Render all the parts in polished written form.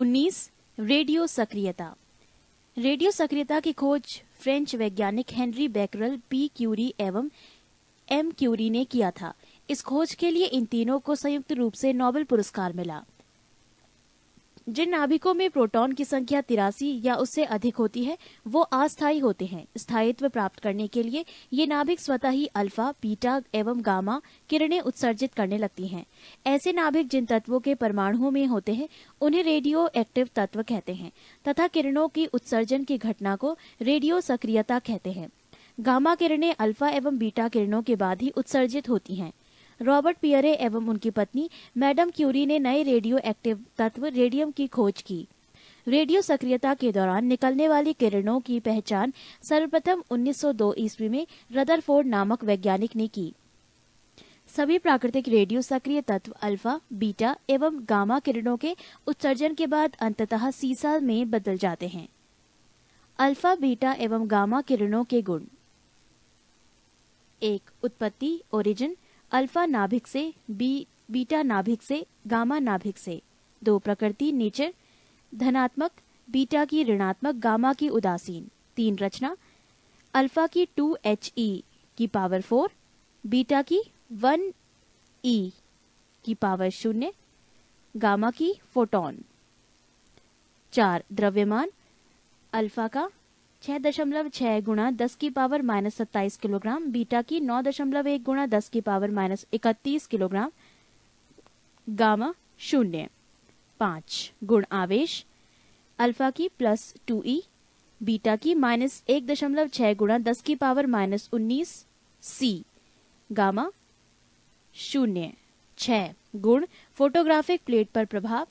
19 radio सक्रियता। Radio सक्रियता की खोज फ्रेंच वैज्ञानिक हेनरी बेकरल, पी क्यूरी एवं एम क्यूरी ने किया था। इस खोज के लिए इन तीनों को संयुक्त रूप से नोबेल पुरस्कार मिला। जिन नाभिकों में प्रोटॉन की संख्या 83 या उससे अधिक होती है वो अस्थायी होते हैं। स्थायित्व प्राप्त करने के लिए ये नाभिक स्वतः ही अल्फा, बीटा एवं गामा किरणें उत्सर्जित करने लगती हैं। ऐसे नाभिक जिन तत्वों के परमाणुओं में होते हैं उन्हें रेडियो एक्टिव तत्व कहते हैं तथा किरणों की उत्सर्जन की घटना को रेडियो सक्रियता कहते हैं। गामा किरणें अल्फा एवं बीटा किरणों के बाद ही उत्सर्जित होती हैं। रॉबर्ट पियरे एवं उनकी पत्नी मैडम क्यूरी ने नए रेडियो एक्टिव तत्व रेडियम की खोज की। रेडियो सक्रियता के दौरान निकलने वाली किरणों की पहचान सर्वप्रथम 1902 ईस्वी में रदरफोर्ड नामक वैज्ञानिक ने की। सभी प्राकृतिक रेडियो सक्रिय तत्व अल्फा, बीटा एवं गामा किरणों के उत्सर्जन के बाद अंततः सीसा में बदल जाते हैं। अल्फा, बीटा एवं गामा किरणों के गुण। 1. उत्पत्ति ओरिजिन, अल्फा नाभिक से, बीटा नाभिक से, गामा नाभिक से। 2. प्रकृति नेचर, धनात्मक, बीटा की ऋणात्मक, गामा की उदासीन। 3. रचना, अल्फा की 2He की पावर 4, बीटा की 1E की पावर 0, गामा की फोटोन। 4. द्रव्यमान, अल्फा का 6.6 गुणा 10 की पावर -27 किलोग्राम, बीटा की 9.1 गुणा 10 की पावर -31 किलोग्राम, गामा 0। 5. गुण आवेश, अल्फा की +2E, बीटा की -1.6 गुणा 10 की पावर -19 C, गामा 0। 6. गुण फोटोग्राफिक प्लेट पर प्रभाव,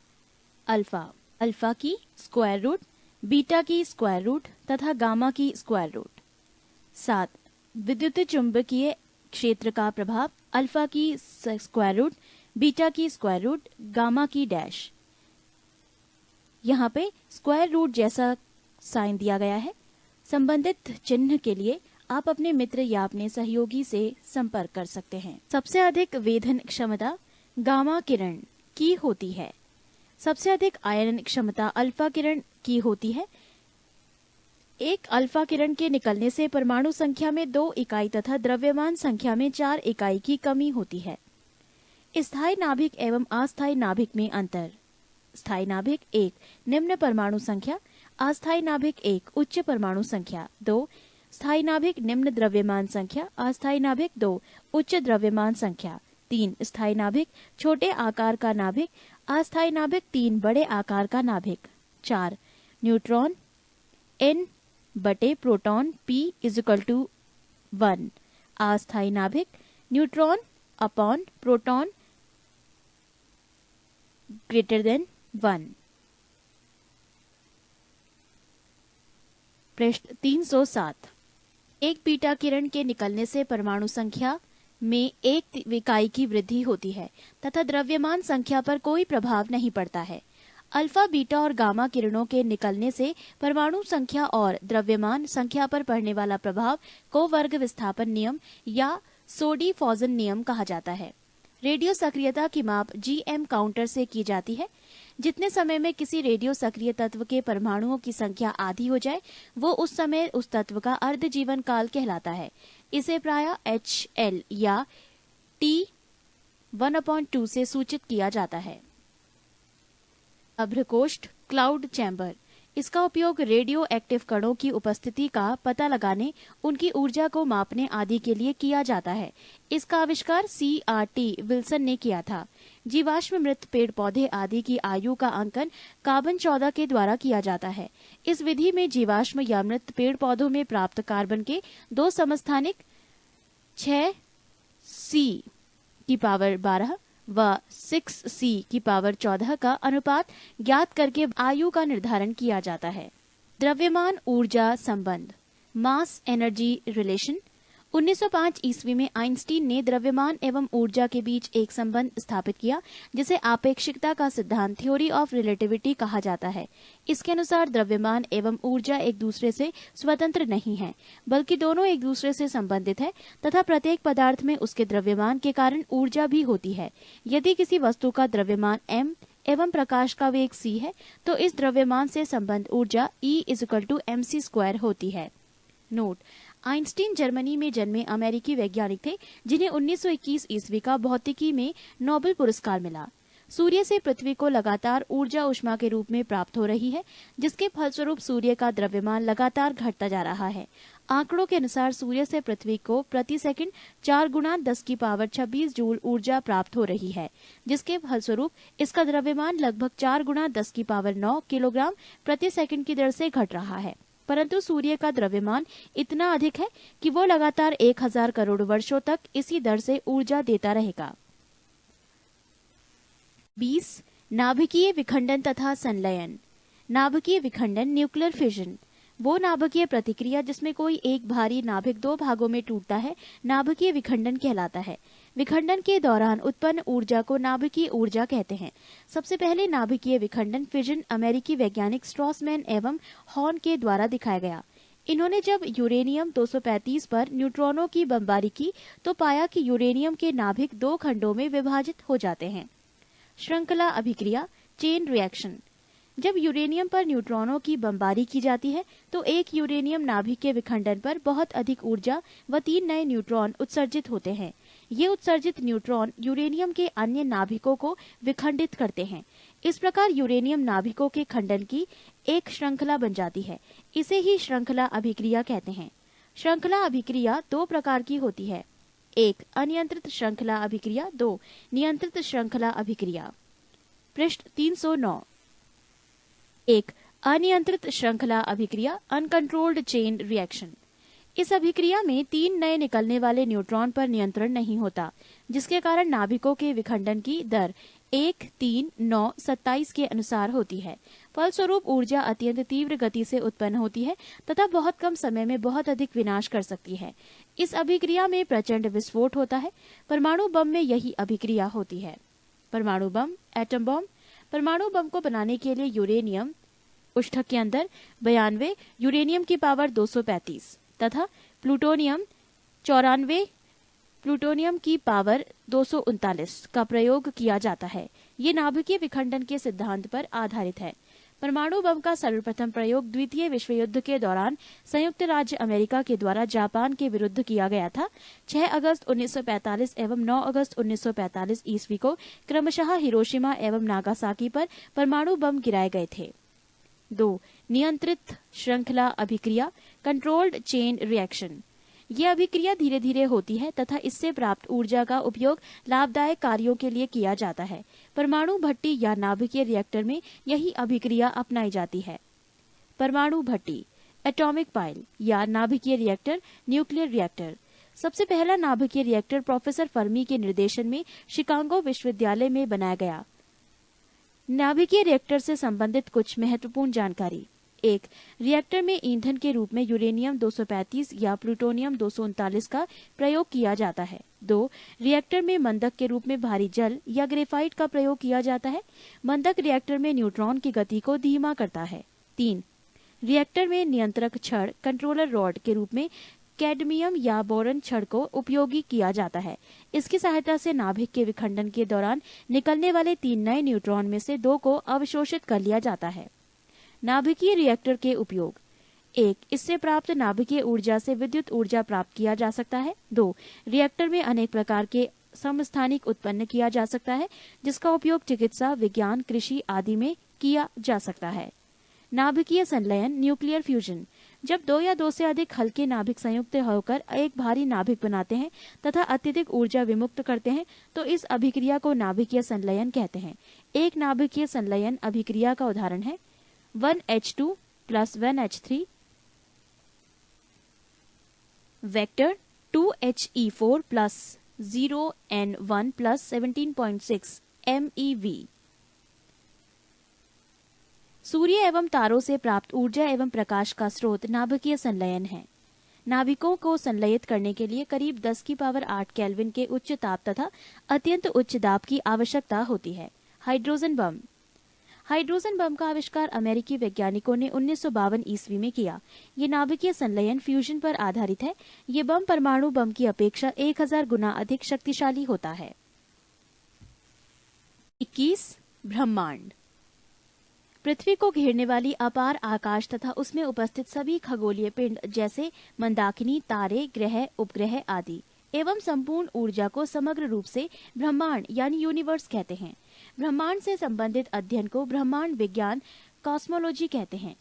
अल्फा की स्क्वायर रूट, बीटा की स्क्वायर रूट तथा गामा की स्क्वायर रूट। 7. विद्युत चुंबकीय क्षेत्र का प्रभाव, अल्फा की स्क्वायर रूट, बीटा की स्क्वायर रूट, गामा की डैश। यहाँ पे स्क्वायर रूट जैसा साइन दिया गया है। संबंधित चिन्ह के लिए आप अपने मित्र या अपने सहयोगी से संपर्क कर सकते हैं। सबसे अधिक वेधन क्षमता गामा किरण की होती है। सबसे अधिक आयनन क्षमता अल्फा किरण की होती है। एक अल्फा किरण के निकलने से परमाणु संख्या में 2 इकाई तथा द्रव्यमान संख्या में 4 इकाई की कमी होती है। स्थायी नाभिक एवं अस्थायी नाभिक में अंतर। स्थायी नाभिक 1 निम्न परमाणु संख्या, अस्थायी नाभिक 1 उच्च परमाणु संख्या। 2 स्थायी नाभिक निम्न द्रव्यमान संख्या, अस्थायी नाभिक 2 उच्च द्रव्यमान संख्या। 3 स्थायी नाभिक छोटे आकार का नाभिक, अस्थायी नाभिक 3 बड़े आकार का नाभिक। 4 न्यूट्रॉन n/प्रोटॉन p=1, अस्थायी नाभिक न्यूट्रॉन अपॉन प्रोटॉन >1। प्रश्न 307। एक बीटा किरण के निकलने से परमाणु संख्या में 1 इकाई की वृद्धि होती है तथा द्रव्यमान संख्या पर कोई प्रभाव नहीं पड़ता है। अल्फा, बीटा और गामा किरणों के निकलने से परमाणु संख्या और द्रव्यमान संख्या पर पड़ने वाला प्रभाव को वर्ग विस्थापन नियम या सोडी-फॉजन नियम कहा जाता है। रेडियो सक्रियता की माप GM काउंटर से की जाती है। जितने समय में किसी रेडियो सक्रिय तत्व के परमाणुओं की संख्या आधी हो जाए वो उस समय उस तत्व का अर्ध जीवन काल कहलाता है। इसे प्रायः HL या T1/2 से सूचित किया जाता है। अभ्रकोष्ठ क्लाउड चैम्बर, इसका उपयोग रेडियो एक्टिव कणों की उपस्थिति का पता लगाने, उनकी ऊर्जा को मापने आदि के लिए किया जाता है। इसका आविष्कार CRT विल्सन ने किया था। जीवाश्म मृत पेड़ पौधे आदि की आयु का अंकन कार्बन 14 के द्वारा किया जाता है। इस विधि में जीवाश्म या मृत पेड़ पौधों में प्राप्त कार्बन के 2 समस्थानिक 6C⁻12 व 6C⁻14 का अनुपात ज्ञात करके आयु का निर्धारण किया जाता है। द्रव्यमान ऊर्जा संबंध, मास एनर्जी रिलेशन। 1905 ईस्वी में आइंस्टीन ने द्रव्यमान एवं ऊर्जा के बीच एक संबंध स्थापित किया जिसे आपेक्षिकता का सिद्धांत, थ्योरी ऑफ रिलेटिविटी कहा जाता है। इसके अनुसार द्रव्यमान एवं ऊर्जा एक दूसरे से स्वतंत्र नहीं है बल्कि दोनों एक दूसरे से संबंधित है तथा प्रत्येक पदार्थ में उसके द्रव्यमान के कारण ऊर्जा भी होती है। यदि किसी वस्तु का द्रव्यमान m एवं प्रकाश का वेग c है, तो इस द्रव्यमान से संबंध ऊर्जा E=mc² होती है। नोट: आइंस्टीन जर्मनी में जन्मे अमेरिकी वैज्ञानिक थे जिन्हें 1921 ईस्वी का भौतिकी में नोबेल पुरस्कार मिला। सूर्य से पृथ्वी को लगातार ऊर्जा ऊष्मा के रूप में प्राप्त हो रही है, जिसके फलस्वरूप सूर्य का द्रव्यमान लगातार घटता जा रहा है। आंकड़ों के अनुसार सूर्य से पृथ्वी को प्रति सेकंड 4 गुणा 10⁻26 जूल ऊर्जा प्राप्त हो रही है, जिसके फलस्वरूप इसका द्रव्यमान लगभग 4 गुणा 10⁹ किलोग्राम प्रति सेकंड की दर से घट रहा है। परंतु सूर्य का द्रव्यमान इतना अधिक है कि वो लगातार 1000 करोड़ वर्षों तक इसी दर से ऊर्जा देता रहेगा। 20. नाभिकीय विखंडन तथा संलयन। नाभिकीय विखंडन न्यूक्लियर फिजन वो नाभिकीय प्रतिक्रिया जिसमें कोई एक भारी नाभिक दो भागों में टूटता है, नाभिकीय विखंडन कहलाता है। विखंडन के दौरान उत्पन्न ऊर्जा को नाभिकीय ऊर्जा कहते हैं। सबसे पहले नाभिकीय विखंडन फिजन अमेरिकी वैज्ञानिक स्ट्रॉसमैन एवं हॉर्न के द्वारा दिखाया गया। इन्होंने जब यूरेनियम 235 पर न्यूट्रॉनों की बमबारी की तो पाया कि यूरेनियम के नाभिक दो खंडों में विभाजित हो जाते हैं। श्रृंखला अभिक्रिया चेन रिएक्शन। जब यूरेनियम पर न्यूट्रॉनों की बमबारी की जाती है तो एक यूरेनियम नाभिक के विखंडन पर बहुत अधिक ऊर्जा व 3 नए न्यूट्रॉन उत्सर्जित होते हैं। ये उत्सर्जित न्यूट्रॉन यूरेनियम के अन्य नाभिकों को विखंडित करते हैं। इस प्रकार यूरेनियम नाभिकों के खंडन की एक श्रृंखला बन जाती है। इसे ही श्रृंखला अभिक्रिया कहते हैं। श्रृंखला अभिक्रिया दो प्रकार की होती है। 1. अनियंत्रित श्रृंखला अभिक्रिया। 2. नियंत्रित श्रृंखला अभिक्रिया। पृष्ठ 309। 1. अनियंत्रित श्रृंखला अभिक्रिया अनकंट्रोल्ड चेन रिएक्शन। इस अभिक्रिया में 3 नए निकलने वाले न्यूट्रॉन पर नियंत्रण नहीं होता, जिसके कारण नाभिकों के विखंडन की दर 1, 3, 9, 27 के अनुसार होती है। फलस्वरूप ऊर्जा अत्यंत तीव्र गति से उत्पन्न होती है तथा बहुत कम समय में बहुत अधिक विनाश कर सकती है। इस अभिक्रिया में प्रचंड विस्फोट होता है। परमाणु बम में यही अभिक्रिया होती है। परमाणु बम एटम बम। परमाणु बम को बनाने के लिए यूरेनियम उष्ठक के अंदर 92 यूरेनियम की पावर 235 तथा प्लूटोनियम 94 प्लूटोनियम की पावर 239 का प्रयोग किया जाता है। ये नाभिकीय विखंडन के सिद्धांत पर आधारित है। परमाणु बम का सर्वप्रथम प्रयोग द्वितीय विश्व युद्ध के दौरान संयुक्त राज्य अमेरिका के द्वारा जापान के विरुद्ध किया गया था। 6 अगस्त 1945 एवं 9 अगस्त 1945 ईस्वी को क्रमशः हिरोशिमा एवं नागासाकी पर परमाणु बम गिराए गए थे। 2. नियंत्रित श्रृंखला अभिक्रिया कंट्रोल्ड चेन रिएक्शन। ये अभिक्रिया धीरे धीरे होती है तथा इससे प्राप्त ऊर्जा का उपयोग लाभदायक कार्यों के लिए किया जाता है। परमाणु भट्टी या नाभिकीय रिएक्टर में यही अभिक्रिया अपनाई जाती है। परमाणु भट्टी एटॉमिक पाइल या नाभिकीय रिएक्टर न्यूक्लियर रिएक्टर। सबसे पहला नाभिकीय रिएक्टर प्रोफेसर फर्मी के निर्देशन में शिकागो विश्वविद्यालय में बनाया गया। नाभिकीय रिएक्टर से संबंधित कुछ महत्वपूर्ण जानकारी। 1. रिएक्टर में ईंधन के रूप में यूरेनियम 235 या प्लूटोनियम 239 का प्रयोग किया जाता है। 2. रिएक्टर में मंदक के रूप में भारी जल या ग्रेफाइट का प्रयोग किया जाता है। मंदक रिएक्टर में न्यूट्रॉन की गति को धीमा करता है। 3. रिएक्टर में नियंत्रक छड़ कंट्रोलर रॉड के रूप में कैडमियम या बोरन छड़ को उपयोगी किया जाता है। इसकी सहायता से नाभिक के विखंडन के दौरान निकलने वाले 3 नए न्यूट्रॉन में से 2 को अवशोषित कर लिया जाता है। नाभिकीय रिएक्टर के उपयोग। 1. इससे प्राप्त नाभिकीय ऊर्जा से विद्युत ऊर्जा प्राप्त किया जा सकता है। 2. रिएक्टर में अनेक प्रकार के समस्थानिक उत्पन्न किया जा सकता है, जिसका उपयोग चिकित्सा, विज्ञान, कृषि आदि में किया जा सकता है। नाभिकीय संलयन न्यूक्लियर फ्यूजन। जब 2 या 2 से अधिक हल्के नाभिक संयुक्त होकर एक भारी नाभिक बनाते हैं तथा अत्यधिक ऊर्जा विमुक्त करते हैं तो इस अभिक्रिया को नाभिकीय संलयन कहते हैं। एक नाभिकीय संलयन अभिक्रिया का उदाहरण है 1H2 plus 1H3 vector 2HE4 plus 0N1 plus 17.6 MeV। सूर्य एवं तारों से प्राप्त ऊर्जा एवं प्रकाश का स्रोत नाभिकीय संलयन है। नाभिकों को संलयित करने के लिए करीब 10 की पावर 8 केल्विन के उच्च ताप तथा अत्यंत उच्च दाब की आवश्यकता होती है। Hydrogen bomb. हाइड्रोजन बम का आविष्कार अमेरिकी वैज्ञानिकों ने 1952 ईस्वी में किया। ये नाभिकीय संलयन फ्यूजन पर आधारित है। ये बम परमाणु बम की अपेक्षा 1000 गुना अधिक शक्तिशाली होता है। 21. ब्रह्मांड पृथ्वी को घेरने वाली अपार आकाश तथा उसमें उपस्थित सभी खगोलीय पिंड जैसे मंदाकिनी, तारे, ग्रह, उपग्रह आदि एवं संपूर्ण ऊर्जा को समग्र रूप से ब्रह्मांड यानी यूनिवर्स कहते हैं। ब्रह्मांड से संबंधित अध्ययन को ब्रह्मांड विज्ञान कॉस्मोलॉजी कहते हैं।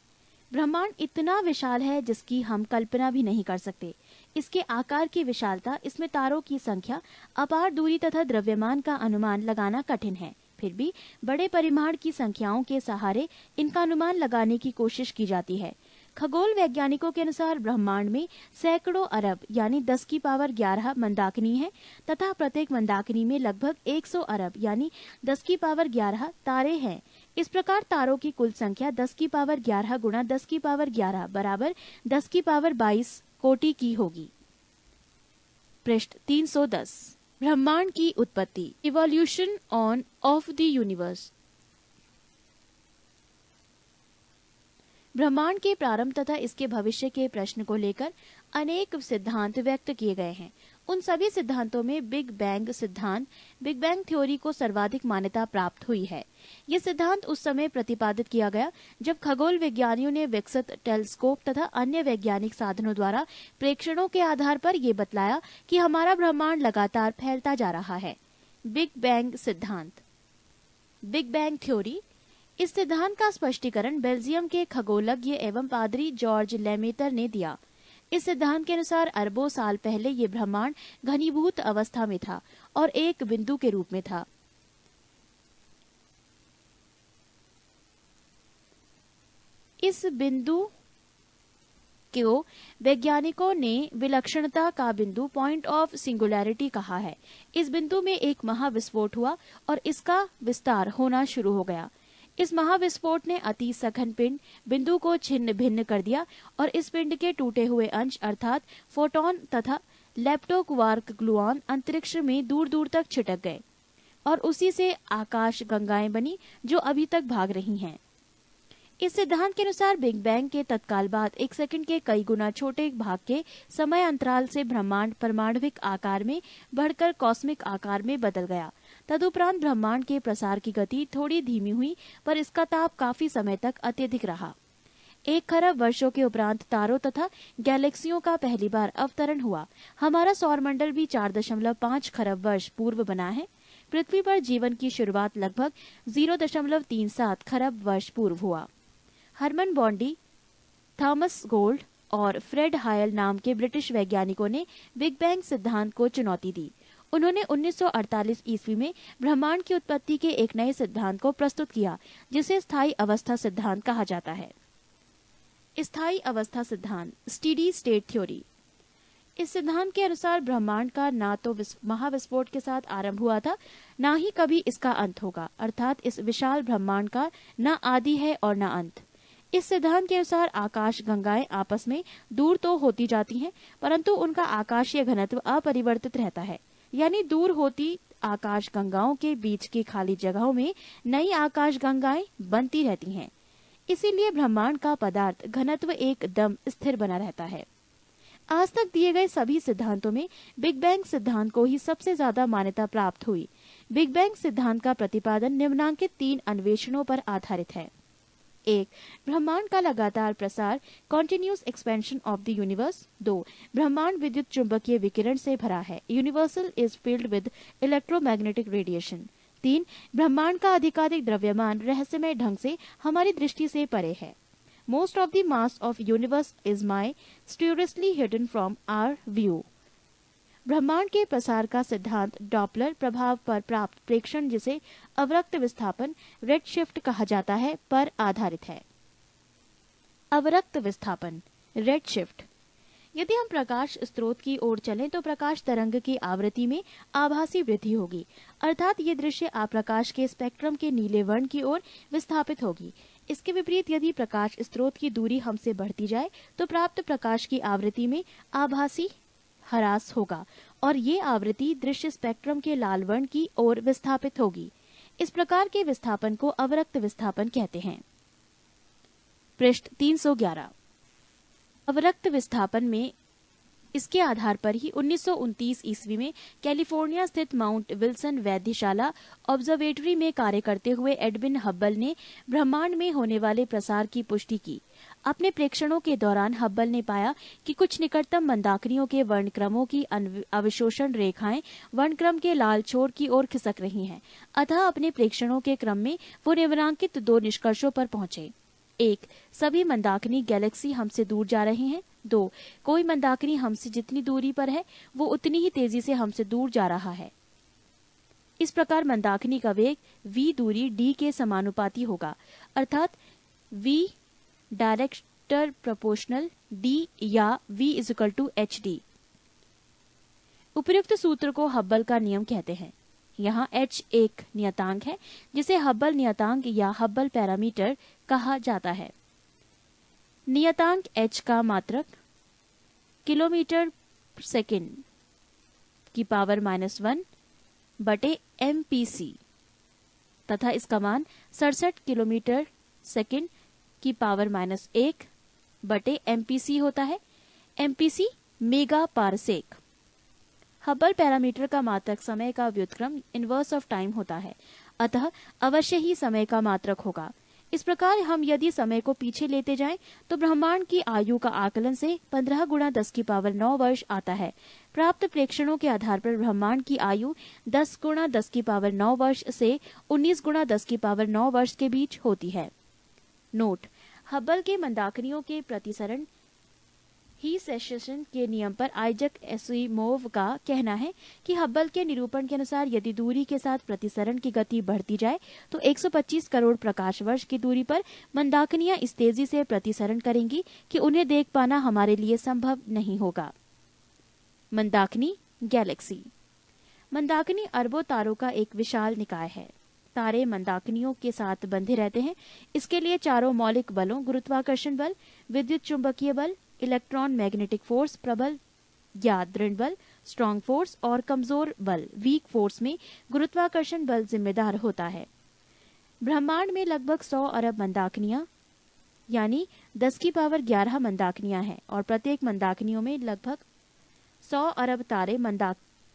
ब्रह्मांड इतना विशाल है जिसकी हम कल्पना भी नहीं कर सकते। इसके आकार की विशालता, इसमें तारों की संख्या, अपार दूरी तथा द्रव्यमान का अनुमान लगाना कठिन है। फिर भी बड़े परिमाण की संख्याओं के सहारे इनका अनुमान लगाने की कोशिश की जाती है। खगोल वैज्ञानिकों के अनुसार ब्रह्मांड में सैकड़ों अरब यानी 10 की पावर 11 मंदाकिनी है तथा प्रत्येक मंदाकिनी में लगभग 100 अरब यानी 10 की पावर 11 तारे हैं। इस प्रकार तारों की कुल संख्या 10 की पावर 11 गुणा 10 की पावर 11 बराबर 10 की पावर 22 कोटि की होगी। पृष्ठ 310 ब्रह्मांड की उत्पत्ति, evolution on off the universe. ब्रह्मांड के प्रारंभ तथा इसके भविष्य के प्रश्न को लेकर अनेक सिद्धांत व्यक्त किए गए हैं। उन सभी सिद्धांतों में बिग बैंग सिद्धांत, बिग बैंग थ्योरी को सर्वाधिक मान्यता प्राप्त हुई है। ये सिद्धांत उस समय प्रतिपादित किया गया जब खगोल विज्ञानियों ने विकसित टेलीस्कोप तथा अन्य वैज्ञानिक साधनों द्वारा प्रेक्षणों के आधार पर यह बतलाया कि हमारा ब्रह्मांड लगातार फैलता जा रहा है। बिग बैंग सिद्धांत, बिग बैंग थ्योरी। इस सिद्धांत का स्पष्टीकरण बेल्जियम के खगोलज्ञ एवं पादरी जॉर्ज लेमेटर ने दिया। इस सिद्धांत के अनुसार अरबों साल पहले ये ब्रह्मांड घनीभूत अवस्था में था और एक बिंदु के रूप में था। इस बिंदु को वैज्ञानिकों ने विलक्षणता का बिंदु, पॉइंट ऑफ सिंगुलैरिटी कहा है। इस बिंदु में एक महाविस्फोट हुआ और इसका विस्तार होना शुरू हो गया। इस महाविस्फोट ने अति सघन पिंड बिंदु को छिन्न भिन्न कर दिया और इस पिंड के टूटे हुए अंश अर्थात फोटोन तथा लेप्टोक्वार्क ग्लूऑन अंतरिक्ष में दूर दूर तक छिटक गए और उसी से आकाश गंगाएं बनी जो अभी तक भाग रही हैं। इस सिद्धांत के अनुसार बिग बैंग के तत्काल बाद 1 सेकंड के कई गुना छोटे भाग के समय अंतराल से ब्रह्मांड परमाणविक आकार में बढ़कर कॉस्मिक आकार में बदल गया। तदुपरांत ब्रह्मांड के प्रसार की गति थोड़ी धीमी हुई पर इसका ताप काफी समय तक अत्यधिक रहा। 1 खरब वर्षों के उपरांत तारों तथा गैलेक्सियों का पहली बार अवतरण हुआ। हमारा सौरमंडल भी 4.5 खरब वर्ष पूर्व बना है। पृथ्वी पर जीवन की शुरुआत लगभग 0.37 खरब वर्ष पूर्व हुआ। हरमन बॉन्डी, थॉमस गोल्ड और फ्रेड हायल नाम के ब्रिटिश वैज्ञानिकों ने बिग बैंग सिद्धांत को चुनौती दी। उन्होंने 1948 ईस्वी में ब्रह्मांड की उत्पत्ति के एक नए सिद्धांत को प्रस्तुत किया जिसे स्थायी अवस्था सिद्धांत कहा जाता है। स्थायी अवस्था सिद्धांत, स्टेडी स्टेट थ्योरी। इस सिद्धांत के अनुसार ब्रह्मांड का ना तो महाविस्फोट के साथ आरंभ हुआ था, ना ही कभी इसका अंत होगा, अर्थात इस विशाल ब्रह्मांड का ना आदि है और ना अंत। इस सिद्धांत के अनुसार आकाश गंगाएं आपस में दूर तो होती जाती हैं, परंतु उनका आकाशीय घनत्व अपरिवर्तित रहता है, यानी दूर होती आकाश गंगाओं के बीच की खाली जगहों में नई आकाश गंगाएं बनती रहती हैं। इसीलिए ब्रह्मांड का पदार्थ घनत्व एकदम स्थिर बना रहता है। आज तक दिए गए सभी सिद्धांतों में बिग बैंग सिद्धांत को ही सबसे ज्यादा मान्यता प्राप्त हुई। बिग बैंग सिद्धांत का प्रतिपादन निम्नांकित 3 अन्वेषणों पर आधारित है। 1. ब्रह्मांड का लगातार प्रसार, continuous expansion of the universe. 2. ब्रह्मांड विद्युत चुंबकीय विकिरण से भरा है, universal is filled with electromagnetic radiation. 3. ब्रह्मांड का अधिकाधिक द्रव्यमान रहस्यमय ढंग से हमारी दृष्टि से परे है। Most of the mass of universe is mysteriously hidden from our view. ब्रह्मांड के प्रसार का सिद्धांत डॉपलर प्रभाव पर प्राप्त प्रेक्षण, जिसे अवरक्त विस्थापन रेडशिफ्ट कहा जाता है, पर आधारित है। अवरक्त विस्थापन रेडशिफ्ट। यदि हम प्रकाश स्रोत की ओर चलें तो प्रकाश तरंग की आवृत्ति में आभासी वृद्धि होगी, अर्थात ये दृश्य आप्रकाश के स्पेक्ट्रम के नीले वर्ण की ओर विस्थापित होगी। इसके विपरीत यदि प्रकाश स्रोत की दूरी हमसे बढ़ती जाए तो प्राप्त प्रकाश की आवृत्ति में आभासी ह्रास होगा और ये आवृत्ति दृश्य स्पेक्ट्रम के लाल वर्ण की ओर विस्थापित होगी। इस प्रकार के विस्थापन को अवरक्त विस्थापन कहते हैं। पृष्ठ 311। अवरक्त विस्थापन में इसके आधार पर ही 1929 ईस्वी में कैलिफोर्निया स्थित माउंट विल्सन वैधशाला ऑब्जर्वेटरी में कार्य करते हुए एडविन हब्बल ने ब्रह्मांड में होने वाले प्रसार की पुष्टि की। अपने प्रेक्षणों के दौरान हब्बल ने पाया कि कुछ निकटतम मंदाकिनियों के वर्णक्रमों की अवशोषण रेखाएं वर्णक्रम के लाल छोर की ओर खिसक रही हैं। अतः अपने प्रेक्षणों के क्रम में वो निम्नलिखित 2 निष्कर्षों पर पहुंचे। 1. सभी मंदाकिनी गैलेक्सी हमसे दूर जा रहे हैं। 2. कोई मंदाकिनी हमसे जितनी दूरी पर है वो उतनी ही तेजी से हमसे दूर जा रहा है। इस प्रकार मंदाकिनी का वेग v दूरी d के समानुपाती होगा, अर्थात v डायरेक्टर प्रोपोर्शनल d या v = hd। उपर्युक्त सूत्र को हब्बल का नियम कहते हैं। यहाँ h एक नियतांक है जिसे हब्बल नियतांक या हब्बल पैरामीटर कहा जाता है। नियतांक h का मात्रक किलोमीटर सेकंड की पावर -1 बटे MPC तथा इसका मान 67 किलोमीटर सेकंड की पावर -1 बटे MPC होता है। MPC mega parsec. Hubble parameter का मात्रक समय का व्युत्क्रम इनवर्स ऑफ टाइम होता है, अतः अवश्य ही समय का मात्रक होगा। इस प्रकार हम यदि समय को पीछे लेते जाएं तो ब्रह्मांड की आयु का आकलन से 15 × 10⁹ वर्ष आता है। प्राप्त प्रेक्षणों के आधार पर ब्रह्मांड की आयु 10 × 10⁹ वर्ष से 19 × 10⁹ वर्ष के बीच होती है। नोट: हब्बल के मंदाकिनियों के प्रतिसरण ही सेशन के नियम पर आइजक एसिमोव का कहना है कि हब्बल के निरूपण के अनुसार यदि दूरी के साथ प्रतिसरण की गति बढ़ती जाए तो 125 करोड़ प्रकाश वर्ष की दूरी पर मंदाकिनियां इस तेजी से प्रतिसरण करेंगी कि उन्हें देख पाना हमारे लिए संभव नहीं होगा। मंदाकिनी गैलेक्सी। मंदाकिनी अरबों तारों का एक विशाल निकाय है। तारे मंदाकिनियों के साथ बंधे रहते हैं। इसके लिए चारों मौलिक बलों गुरुत्वाकर्षण बल, विद्युत चुंबकीय बल, इलेक्ट्रॉन मैग्नेटिक फोर्स प्रबल या दृढ़ बल, स्ट्रॉन्ग फोर्स और कमजोर बल वीक फोर्स में गुरुत्वाकर्षण बल जिम्मेदार होता है। ब्रह्मांड में लगभग 100 अरब मंदाकिनियां यानी 10⁻11 मंदाकिनियां हैं और प्रत्येक मंदाकिनियों में लगभग 100 अरब तारे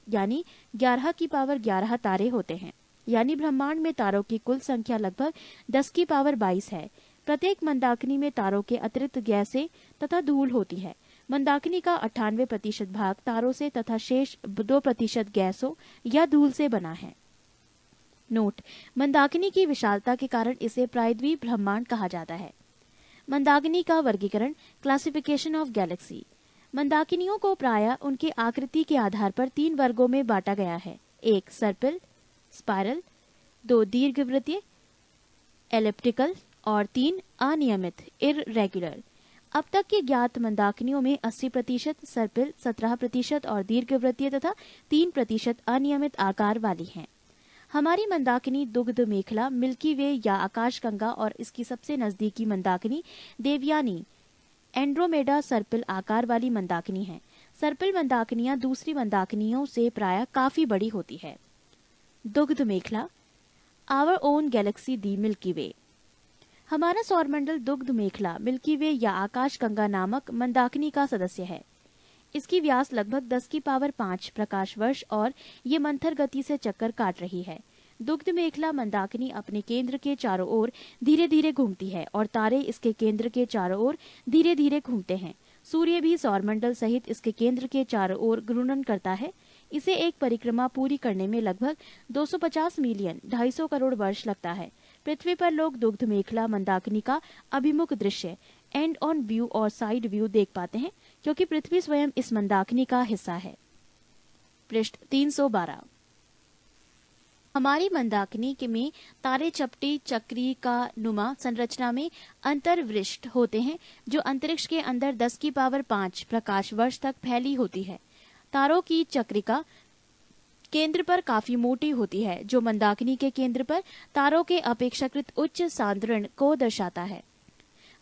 यानी 11⁻11 तारे होते हैं। यानी ब्रह्मांड में तारों की कुल संख्या लगभग 10⁻22 है। प्रत्येक मंदाकिनी में तारों के अतिरिक्त गैसें तथा धूल होती है। मंदाकिनी का 98% भाग तारों से तथा शेष 2% गैसों या धूल से बना है। नोट: मंदाकिनी की विशालता के कारण इसे प्रायद्वीप ब्रह्मांड कहा जाता है। मंदाकिनी का वर्गीकरण, क्लासिफिकेशन ऑफ गैलेक्सी। मंदाकिनियों को प्रायः उनके आकृति के आधार पर 3 वर्गों में बांटा गया है। 1 सर्पिल स्पाइरल, 2 दीर्घवृत्तीय एलिप्टिकल और 3 अनियमित इररेगुलर। अब तक की ज्ञात मंदाकिनियों में 80% सर्पिल, 17% और दीर्घवृत्तीय तथा 3% अनियमित आकार वाली हैं। हमारी मंदाकिनी दुग्ध मेखला, मिल्की वे या आकाशगंगा और इसकी सबसे नजदीकी मंदाकिनी देवयानी एंड्रोमेडा सर्पिल आकार वाली मंदाकिनी है। सर्पिल मंदाकिनियां दूसरी मंदाकिनियों से प्रायः काफी बड़ी होती है। दुग्ध मेखला, our own galaxy the milky way. हमारा सौरमंडल दुग्ध मेखला, मिल्की वे या आकाशगंगा नामक मंदाकिनी का सदस्य है। इसकी व्यास लगभग 10⁵ प्रकाश वर्ष और ये मंथर गति से चक्कर काट रही है। दुग्ध मेखला मंदाकिनी अपने केंद्र के चारों ओर धीरे धीरे घूमती है और तारे इसके केंद्र के चारों ओर धीरे धीरे घूमते हैं। सूर्य भी सौरमंडल सहित इसके केंद्र के चारों ओर घूर्णन करता है। इसे एक परिक्रमा पूरी करने में लगभग 250 मिलियन 250 करोड़ वर्ष लगता है। पृथ्वी पर लोग दुग्ध मेखला मंदाकिनी का अभिमुख दृश्य एंड ऑन व्यू और साइड व्यू देख पाते हैं, क्योंकि पृथ्वी स्वयं इस मंदाकिनी का हिस्सा है। पृष्ठ 312। हमारी मंदाकिनी के में तारे चपटी चक्री का नुमा संरचना में अंतर्वृष्ट होते हैं, जो अंतरिक्ष के अंदर 10⁵ प्रकाश वर्ष तक फैली होती है। तारों की चक्रिका केंद्र पर काफी मोटी होती है, जो मंदाकिनी के केंद्र पर तारों के अपेक्षाकृत उच्च सांद्रण को दर्शाता है।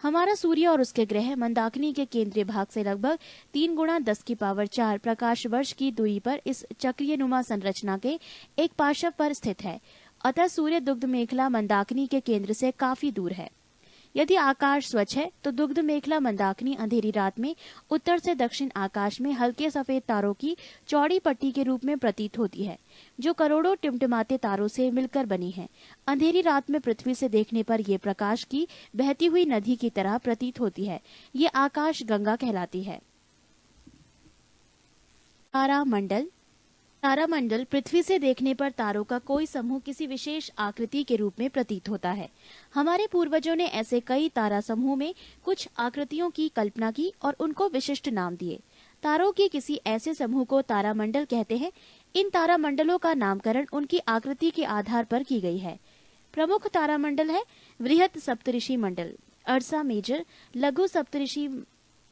हमारा सूर्य और उसके ग्रह मंदाकिनी के केंद्रीय भाग से लगभग 3 × 10⁴ प्रकाश वर्ष की दूरी पर इस चक्रीय नुमा संरचना के एक पार्श्व पर स्थित है। अतः सूर्य दुग्ध मेखला मंदाकिनी के केंद्र से काफी दूर है। यदि आकाश स्वच्छ है तो दुग्ध मेखला मंदाकिनी अंधेरी रात में उत्तर से दक्षिण आकाश में हल्के सफेद तारों की चौड़ी पट्टी के रूप में प्रतीत होती है, जो करोड़ों टिमटिमाते तारों से मिलकर बनी है। अंधेरी रात में पृथ्वी से देखने पर यह प्रकाश की बहती हुई नदी की तरह प्रतीत होती है। ये आकाश गंगा कहलाती है। तारामंडल। तारामंडल पृथ्वी से देखने पर तारों का कोई समूह किसी विशेष आकृति के रूप में प्रतीत होता है। हमारे पूर्वजों ने ऐसे कई तारा समूह में कुछ आकृतियों की कल्पना की और उनको विशिष्ट नाम दिए। तारों के किसी ऐसे समूह को तारामंडल कहते हैं। इन तारामंडलों का नामकरण उनकी आकृति के आधार पर की गई है। प्रमुख तारामंडल है वृहत सप्तऋषि मंडल, अर्सा मेजर, लघु सप्तऋषि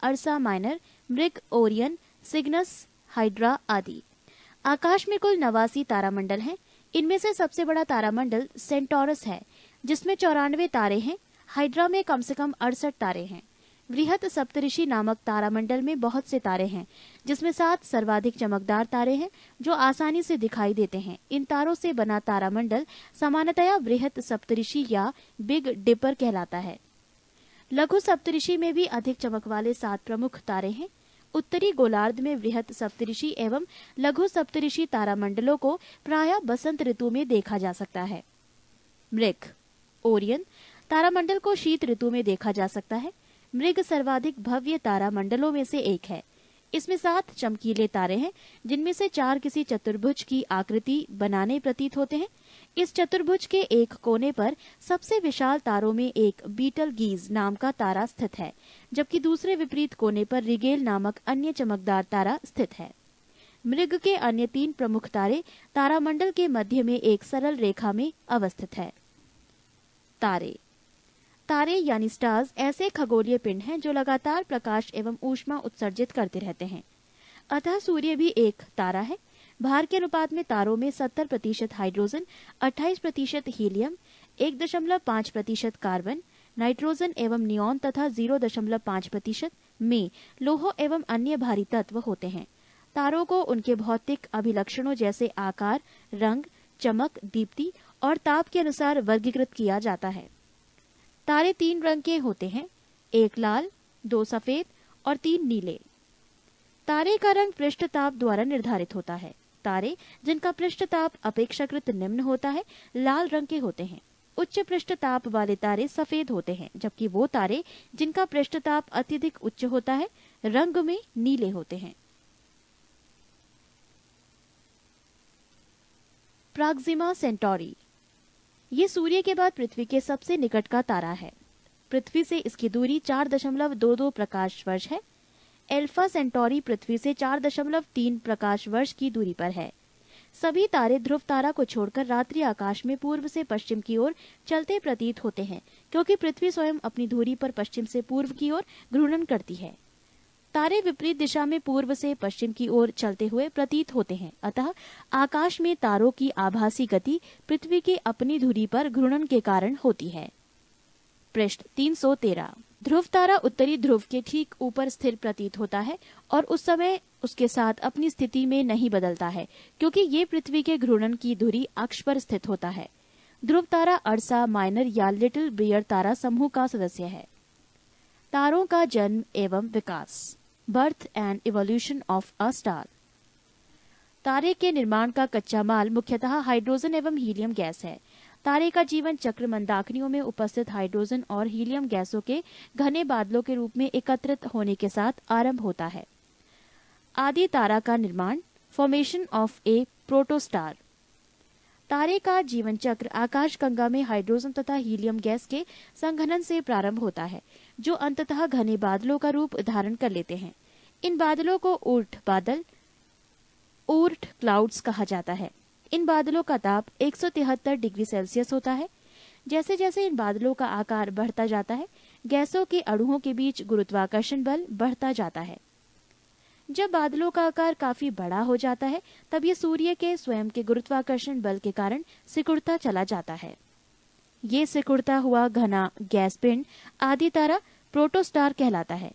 अर्सा माइनर, मृग, ओरियन, सिग्नस, हाइड्रा आदि। आकाश में कुल 89 तारामंडल हैं। इनमें से सबसे बड़ा तारामंडल सेंटोरस है, जिसमें 94 तारे हैं। हाइड्रा में कम से कम 68 तारे हैं। वृहत सप्तऋषि नामक तारामंडल में बहुत से तारे हैं, जिसमें 7 सर्वाधिक चमकदार तारे हैं जो आसानी से दिखाई देते हैं। इन तारों से बना तारामंडल सामान्यतया वृहत सप्तऋषि या बिग डिपर कहलाता है। लघु सप्तऋषि में भी अधिक चमक वाले 7 प्रमुख तारे हैं। उत्तरी गोलार्ध में वृहत सप्तऋषि एवं लघु सप्तऋषि तारामंडलों को प्रायः बसंत ऋतु में देखा जा सकता है। मृग। ओरियन तारामंडल को शीत ऋतु में देखा जा सकता है। मृग सर्वाधिक भव्य तारामंडलों में से एक है। इसमें 7 चमकीले तारे हैं, जिनमें से 4 किसी चतुर्भुज की आकृति बनाने प्रतीत होते हैं। इस चतुर्भुज के एक कोने पर सबसे विशाल तारों में एक बीटल गीज नाम का तारा स्थित है, जबकि दूसरे विपरीत कोने पर रिगेल नामक अन्य चमकदार तारा स्थित है। मृग के अन्य 3 प्रमुख तारे तारामंडल के मध्य में एक सरल रेखा में अवस्थित है। तारे। तारे यानी स्टार्स ऐसे खगोलीय पिंड हैं जो लगातार प्रकाश एवं ऊष्मा उत्सर्जित करते रहते हैं। अतः सूर्य भी एक तारा है। भार के अनुपात में तारों में 70% हाइड्रोजन, 28% हीलियम, 1.5% कार्बन, नाइट्रोजन एवं नियॉन तथा 0.5% में लोह एवं अन्य भारी तत्व होते हैं। तारों को उनके भौतिक अभिलक्षणों जैसे आकार, रंग, चमक, दीप्ति और ताप के अनुसार वर्गीकृत किया जाता है। तारे 3 रंग के होते हैं, 1 लाल, 2 सफेद और 3 नीले। तारे का रंग पृष्ठ ताप द्वारा निर्धारित होता है। तारे जिनका पृष्ठ ताप अपेक्षाकृत निम्न होता है लाल रंग के होते हैं। उच्च पृष्ठ ताप वाले तारे सफेद होते हैं, जबकि वो तारे जिनका पृष्ठ ताप अत्यधिक उच्च होता है रंग में नीले होते हैं। प्राक्सिमा सेंटोरी। ये सूर्य के बाद पृथ्वी के सबसे निकट का तारा है। पृथ्वी से इसकी दूरी 4.22 प्रकाश वर्ष है। एल्फा सेंटोरी पृथ्वी से 4.3 प्रकाश वर्ष की दूरी पर है। सभी तारे ध्रुव तारा को छोड़कर रात्रि आकाश में पूर्व से पश्चिम की ओर चलते प्रतीत होते हैं, क्योंकि पृथ्वी स्वयं अपनी धुरी पर पश्चिम से पूर्व की ओर घूर्णन करती है। तारे विपरीत दिशा में पूर्व से पश्चिम की ओर चलते हुए प्रतीत होते हैं। अतः आकाश में तारों की आभासी गति पृथ्वी की अपनी धुरी पर घूर्णन के कारण होती है। पृष्ठ 313। ध्रुव तारा उत्तरी ध्रुव के ठीक ऊपर स्थिर प्रतीत होता है और उस समय उसके साथ अपनी स्थिति में नहीं बदलता है, क्योंकि ये पृथ्वी के घूर्णन की धुरी अक्ष पर स्थित होता है। ध्रुव तारा अर्सा माइनर या लिटिल बियर तारा समूह का सदस्य है। तारों का जन्म एवं विकास। Birth and evolution of a star. तारे के निर्माण का कच्चा माल मुख्यतः हाइड्रोजन एवं हीलियम गैस है। तारे का जीवन चक्र मंदाकिनियों में उपस्थित हाइड्रोजन और हीलियम गैसों के घने बादलों के रूप में एकत्रित होने के साथ आरंभ होता है। आदि तारा का निर्माण। Formation of A protostar. तारे का जीवन चक्र आकाशगंगा में हाइड्रोजन तथा हीलियम गैस के संघनन से प्रारंभ होता है, जो अंततः घने बादलों का रूप धारण कर लेते हैं। इन बादलों को ऊर्ट बादल, ऊर्ट क्लाउड्स कहा जाता है। इन बादलों का ताप 173 डिग्री सेल्सियस होता है। जैसे जैसे इन बादलों का आकार बढ़ता जाता है, गैसों के अणुओं के बीच गुरुत्वाकर्षण बल बढ़ता जाता है। जब बादलों का आकार काफी बड़ा हो जाता है, तब ये सूर्य के स्वयं के गुरुत्वाकर्षण बल के कारण सिकुड़ता चला जाता है। ये सिकुड़ता हुआ घना गैस पिंड आदि तारा प्रोटोस्टार कहलाता है।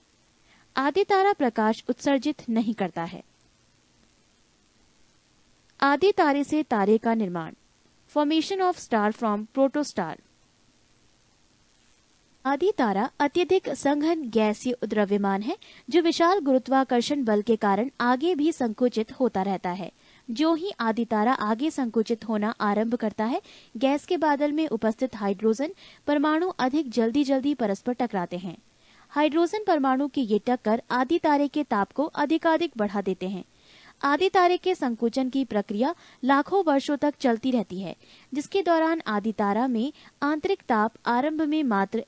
आदि तारा प्रकाश उत्सर्जित नहीं करता है। आदि तारे से तारे का निर्माण। Formation of star from protostar. आदि तारा अत्यधिक संघन गैसीय द्रव्यमान है जो विशाल गुरुत्वाकर्षण बल के कारण आगे भी संकुचित होता रहता है। जो ही आदि तारा आगे संकुचित होना आरंभ करता है, गैस के बादल में उपस्थित हाइड्रोजन परमाणु अधिक जल्दी परस्पर टकराते हैं। हाइड्रोजन परमाणु की ये टक्कर आदि तारे के ताप को अधिकाधिक बढ़ा देते हैं। आदि तारे के संकुचन की प्रक्रिया लाखों वर्षों तक चलती रहती है, जिसके दौरान आदि तारा में आंतरिक ताप आरंभ में मात्र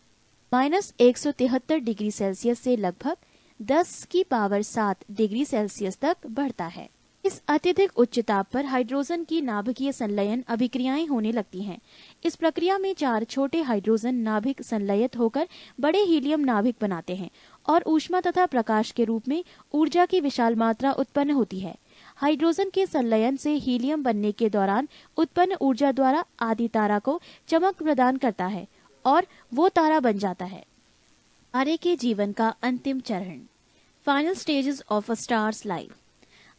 -173 डिग्री सेल्सियस से लगभग 10⁻7 डिग्री सेल्सियस तक बढ़ता है। इस अत्यधिक उच्च ताप पर हाइड्रोजन की नाभिकीय संलयन अभिक्रियाएं होने लगती हैं। इस प्रक्रिया में 4 छोटे हाइड्रोजन नाभिक संलयित होकर बड़े हीलियम नाभिक बनाते हैं और ऊष्मा तथा प्रकाश के रूप में ऊर्जा की विशाल मात्रा उत्पन्न होती है। हाइड्रोजन के संलयन से हीलियम बनने के दौरान उत्पन्न ऊर्जा द्वारा आदि तारा को चमक प्रदान करता है और वो तारा बन जाता है। तारे के जीवन का अंतिम चरण, final stages of a stars life.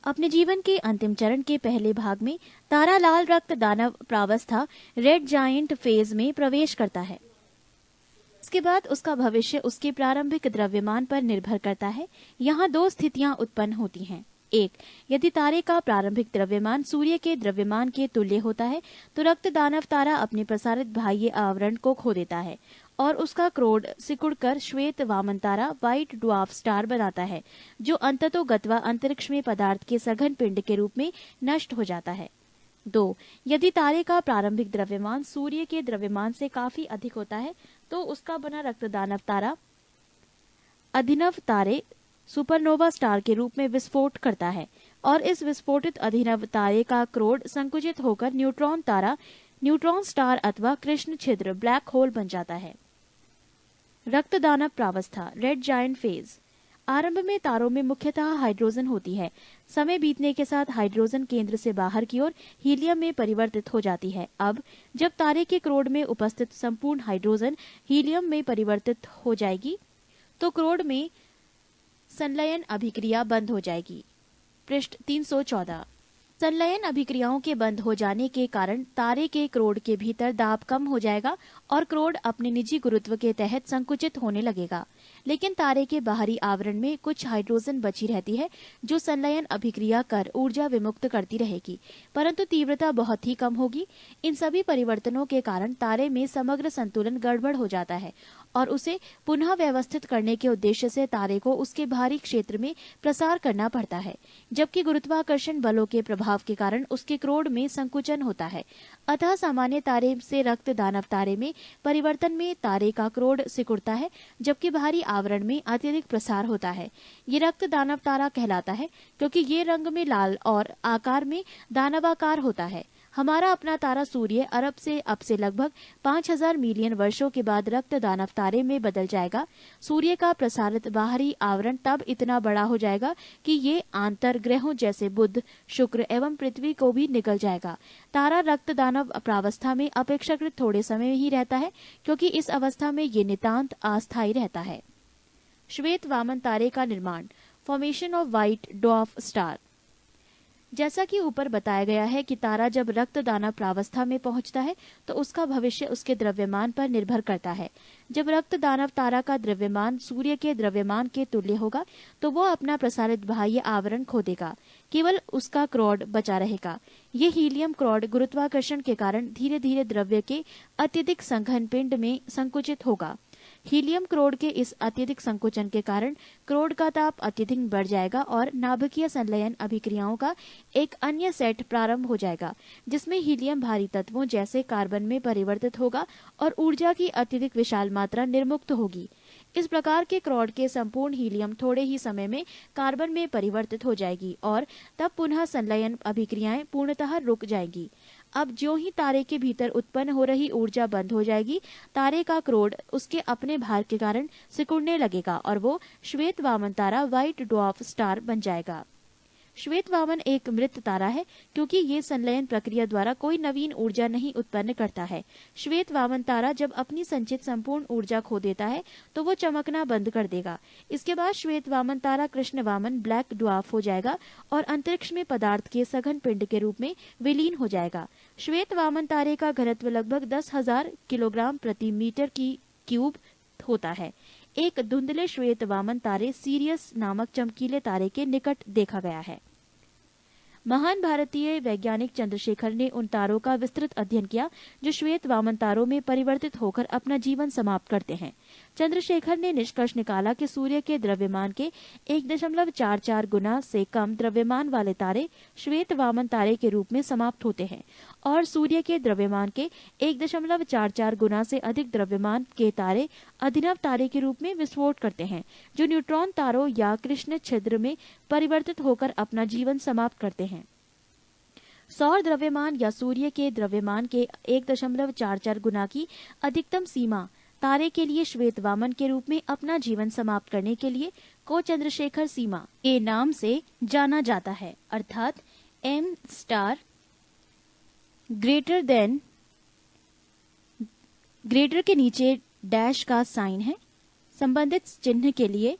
अपने जीवन के अंतिम चरण के पहले भाग में तारा लाल रक्त दानव प्रावस्था रेड जायंट फेज में प्रवेश करता है। इसके बाद उसका भविष्य उसके प्रारंभिक द्रव्यमान पर निर्भर करता है। यहाँ 2 स्थितियां उत्पन्न होती हैं। 1, यदि तारे का प्रारंभिक द्रव्यमान सूर्य के द्रव्यमान के तुल्य होता है तो रक्त दानव तारा अपने प्रसारित बाह्य आवरण को खो देता है और उसका क्रोड सिकुड़कर श्वेत वामन तारा व्हाइट ड्वार्फ स्टार बनाता है, जो अंततोगत्वा अंतरिक्ष में पदार्थ के सघन पिंड के रूप में नष्ट हो जाता है। 2, यदि तारे का प्रारंभिक द्रव्यमान सूर्य के द्रव्यमान से काफी अधिक होता है तो उसका बना रक्त दानव तारा अभिनव तारे सुपरनोवा स्टार के रूप में विस्फोट करता है और इस विस्फोटित अभिनव तारे का क्रोड संकुचित होकर न्यूट्रॉन तारा न्यूट्रॉन स्टार अथवा कृष्ण छिद्र ब्लैक होल बन जाता है। रक्त दानव प्रावस्था रेड जायंट फेज। आरंभ में तारों में मुख्यतः हाइड्रोजन होती है। समय बीतने के साथ हाइड्रोजन केंद्र से बाहर की ओर हीलियम में परिवर्तित हो जाती है। अब जब तारे के क्रोड में उपस्थित संपूर्ण हाइड्रोजन हीलियम में परिवर्तित हो जाएगी तो क्रोड में संलयन अभिक्रिया बंद हो जाएगी। पृष्ठ 314। संलयन अभिक्रियाओं के बंद हो जाने के कारण तारे के क्रोड के भीतर दाब कम हो जाएगा और क्रोड अपने निजी गुरुत्व के तहत संकुचित होने लगेगा। लेकिन तारे के बाहरी आवरण में कुछ हाइड्रोजन बची रहती है जो संलयन अभिक्रिया कर ऊर्जा विमुक्त करती रहेगी, परंतु तीव्रता बहुत ही कम होगी। इन सभी परिवर्तनों के कारण तारे में समग्र संतुलन गड़बड़ हो जाता है और उसे पुनः व्यवस्थित करने के उद्देश्य से तारे को उसके बाहरी क्षेत्र में प्रसार करना पड़ता है, जबकि गुरुत्वाकर्षण बलों के प्रभाव के कारण उसके क्रोड में संकुचन होता है। अतः सामान्य तारे से रक्त दानव तारे में परिवर्तन में तारे का क्रोड सिकुड़ता है, जबकि बाहरी आवरण में अत्यधिक प्रसार होता है। ये रक्त दानव तारा कहलाता है क्योंकि ये रंग में लाल और आकार में दानवाकार होता है। हमारा अपना तारा सूर्य अरब से अब से लगभग 5000 मिलियन वर्षों के बाद रक्त दानव तारे में बदल जाएगा। सूर्य का प्रसारित बाहरी आवरण तब इतना बड़ा हो जाएगा कि ये आंतर ग्रहों जैसे बुध, शुक्र एवं पृथ्वी को भी निकल जाएगा। तारा रक्त दानव प्रावस्था में अपेक्षाकृत थोड़े समय ही रहता है क्योंकि इस अवस्था में ये नितांत अस्थायी रहता है। श्वेत वामन तारे का निर्माण, formation of white dwarf star. जैसा कि ऊपर बताया गया है कि तारा जब रक्त दानव प्रावस्था में पहुंचता है तो उसका भविष्य उसके द्रव्यमान पर निर्भर करता है। जब रक्त दानव तारा का द्रव्यमान सूर्य के द्रव्यमान के तुल्य होगा तो वो अपना प्रसारित बाह्य आवरण खो देगा, केवल उसका क्रोड बचा रहेगा। ये हीलियम क्रोड गुरुत्वाकर्षण के कारण धीरे धीरे द्रव्य के अत्यधिक संघन पिंड में संकुचित होगा। हीलियम क्रोड के इस अत्यधिक संकुचन के कारण क्रोड का ताप अत्यधिक बढ़ जाएगा और नाभिकीय संलयन अभिक्रियाओं का एक अन्य सेट प्रारंभ हो जाएगा, जिसमें हीलियम भारी तत्वों जैसे कार्बन में परिवर्तित होगा और ऊर्जा की अत्यधिक विशाल मात्रा निर्मुक्त होगी। इस प्रकार के क्रोड के संपूर्ण हीलियम थोड़े ही समय में कार्बन में परिवर्तित हो जाएगी और तब पुनः संलयन अभिक्रियाएं पूर्णतः रुक जाएंगी। अब ज्यों ही तारे के भीतर उत्पन्न हो रही ऊर्जा बंद हो जाएगी, तारे का क्रोड उसके अपने भार के कारण सिकुड़ने लगेगा और वो श्वेत वामन तारा व्हाइट ड्वार्फ स्टार बन जाएगा। श्वेत वामन एक मृत तारा है क्योंकि ये संलयन प्रक्रिया द्वारा कोई नवीन ऊर्जा नहीं उत्पन्न करता है। श्वेत वामन तारा जब अपनी संचित संपूर्ण ऊर्जा खो देता है तो वो चमकना बंद कर देगा। इसके बाद श्वेत वामन तारा कृष्ण वामन ब्लैक ड्वार्फ हो जाएगा और अंतरिक्ष में पदार्थ के सघन पिंड के रूप में विलीन हो जाएगा। श्वेत वामन तारे का घनत्व लगभग 10,000 किलोग्राम प्रति मीटर की क्यूब होता है। एक धुंधले श्वेत वामन तारे सीरियस नामक चमकीले तारे के निकट देखा गया है। महान भारतीय वैज्ञानिक चंद्रशेखर ने उन तारों का विस्तृत अध्ययन किया जो श्वेत वामन तारों में परिवर्तित होकर अपना जीवन समाप्त करते हैं। चंद्रशेखर ने निष्कर्ष निकाला कि सूर्य के द्रव्यमान के 1.44 गुना से कम द्रव्यमान वाले तारे श्वेत वामन तारे के रूप में समाप्त होते हैं और सूर्य के द्रव्यमान के 1.44 गुना से अधिक द्रव्यमान के तारे अभिनव तारे के रूप में विस्फोट करते हैं, जो न्यूट्रॉन तारों या कृष्ण छिद्र में परिवर्तित होकर अपना जीवन समाप्त करते हैं। सौर द्रव्यमान या सूर्य के द्रव्यमान के 1.44 गुना की अधिकतम सीमा तारे के लिए श्वेत वामन के रूप में अपना जीवन समाप्त करने के लिए को चंद्रशेखर सीमा के नाम से जाना जाता है, अर्थात एम स्टार ग्रेटर के नीचे डैश का साइन है। संबंधित चिन्ह के लिए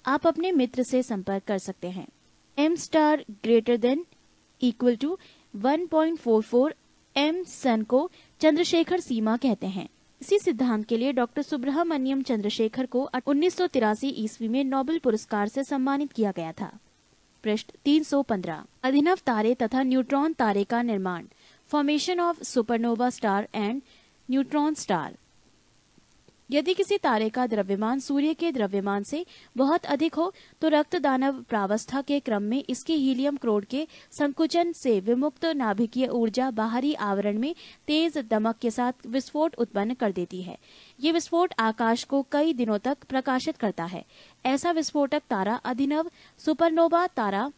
आप अपने मित्र से संपर्क कर सकते हैं। M star greater than equal to 1.44 M sun को चंद्रशेखर सीमा कहते हैं। इसी सिद्धांत के लिए डॉक्टर सुब्रमण्यम चंद्रशेखर को 1983 ईस्वी में नोबेल पुरस्कार से सम्मानित किया गया था। पृष्ठ 315। अभिनव तारे तथा न्यूट्रॉन तारे का निर्माण, formation of supernova star and neutron star. यदि किसी तारे का द्रव्यमान सूर्य के द्रव्यमान से बहुत अधिक हो तो रक्त दानव प्रावस्था के क्रम में इसके हीलियम क्रोड के संकुचन से विमुक्त नाभिकीय ऊर्जा बाहरी आवरण में तेज दमक के साथ विस्फोट उत्पन्न कर देती है। ये विस्फोट आकाश को कई दिनों तक प्रकाशित करता है। ऐसा विस्फोटक तारा अभिनव सुपरनोवा तारा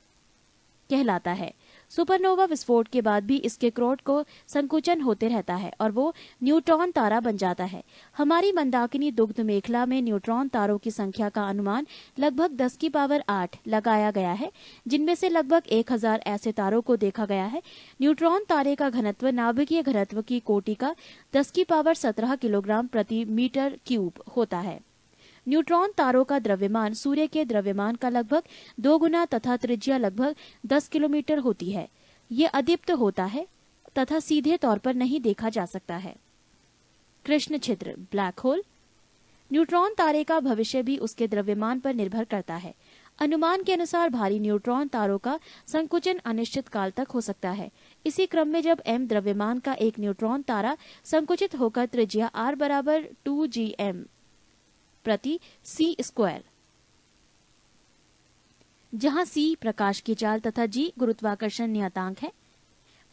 कहलाता है। सुपरनोवा विस्फोट के बाद भी इसके क्रोड को संकुचन होते रहता है और वो न्यूट्रॉन तारा बन जाता है। हमारी मंदाकिनी दुग्ध मेखला में न्यूट्रॉन तारों की संख्या का अनुमान लगभग 10 की पावर 8 लगाया गया है, जिनमें से लगभग 1000 ऐसे तारों को देखा गया है। न्यूट्रॉन तारे का घनत्व नाभिकीय घनत्व की कोटि का 10 की पावर 17 किलोग्राम प्रति मीटर क्यूब होता है। न्यूट्रॉन तारों का द्रव्यमान सूर्य के द्रव्यमान का लगभग 2 गुना तथा त्रिज्या लगभग 10 किलोमीटर होती है। ये अदीप्त होता है तथा सीधे तौर पर नहीं देखा जा सकता है। कृष्ण छिद्र ब्लैक होल। न्यूट्रॉन तारे का भविष्य भी उसके द्रव्यमान पर निर्भर करता है। अनुमान के अनुसार भारी न्यूट्रॉन तारों का संकुचन अनिश्चित काल तक हो सकता है। इसी क्रम में जब m द्रव्यमान का एक न्यूट्रॉन तारा संकुचित होकर त्रिज्या r बराबर 2gm प्रति c स्क्वायर, जहां c प्रकाश की चाल तथा g गुरुत्वाकर्षण नियतांक है,